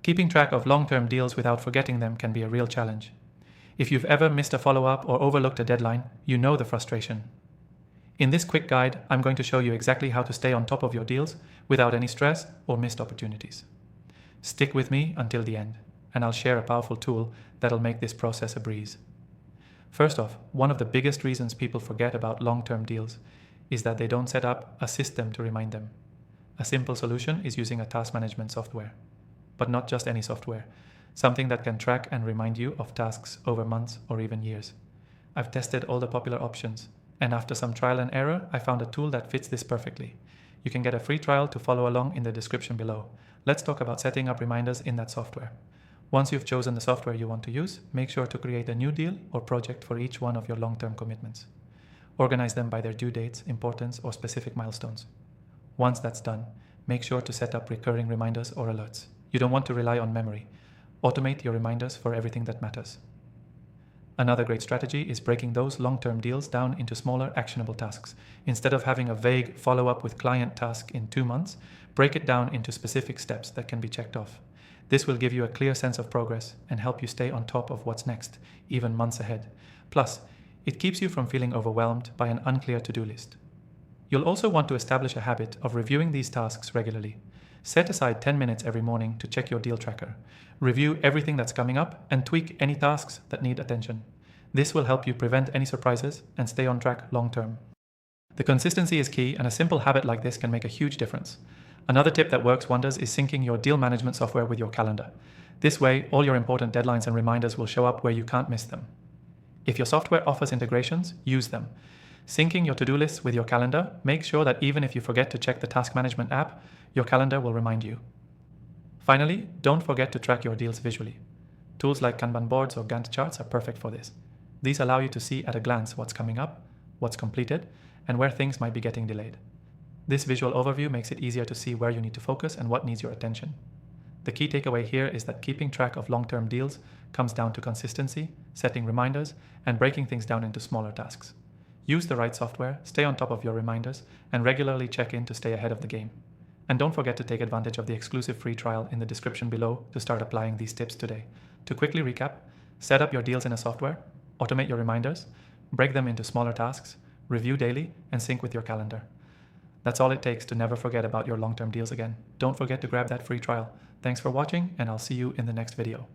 Keeping track of long-term deals without forgetting them can be a real challenge. If you've ever missed a follow-up or overlooked a deadline, you know the frustration. In this quick guide, I'm going to show you exactly how to stay on top of your deals without any stress or missed opportunities. Stick with me until the end, and I'll share a powerful tool that'll make this process a breeze. First off, one of the biggest reasons people forget about long-term deals is that they don't set up a system to remind them. A simple solution is using a task management software. But not just any software, something that can track and remind you of tasks over months or even years. I've tested all the popular options, and after some trial and error, I found a tool that fits this perfectly. You can get a free trial to follow along in the description below. Let's talk about setting up reminders in that software. Once you've chosen the software you want to use, make sure to create a new deal or project for each one of your long-term commitments. Organize them by their due dates, importance, or specific milestones. Once that's done, make sure to set up recurring reminders or alerts. You don't want to rely on memory. Automate your reminders for everything that matters. Another great strategy is breaking those long-term deals down into smaller, actionable tasks. Instead of having a vague follow-up with client task in 2 months, break it down into specific steps that can be checked off. This will give you a clear sense of progress and help you stay on top of what's next, even months ahead. Plus, it keeps you from feeling overwhelmed by an unclear to-do list. You'll also want to establish a habit of reviewing these tasks regularly. Set aside 10 minutes every morning to check your deal tracker. Review everything that's coming up and tweak any tasks that need attention. This will help you prevent any surprises and stay on track long term. The consistency is key, and a simple habit like this can make a huge difference. Another tip that works wonders is syncing your deal management software with your calendar. This way, all your important deadlines and reminders will show up where you can't miss them. If your software offers integrations, use them. Syncing your to-do lists with your calendar, make sure that even if you forget to check the task management app, your calendar will remind you. Finally, don't forget to track your deals visually. Tools like Kanban boards or Gantt charts are perfect for this. These allow you to see at a glance what's coming up, what's completed, and where things might be getting delayed. This visual overview makes it easier to see where you need to focus and what needs your attention. The key takeaway here is that keeping track of long-term deals comes down to consistency, setting reminders, and breaking things down into smaller tasks. Use the right software, stay on top of your reminders, and regularly check in to stay ahead of the game. And don't forget to take advantage of the exclusive free trial in the description below to start applying these tips today. To quickly recap, set up your deals in a software, automate your reminders, break them into smaller tasks, review daily, and sync with your calendar. That's all it takes to never forget about your long-term deals again. Don't forget to grab that free trial. Thanks for watching, and I'll see you in the next video.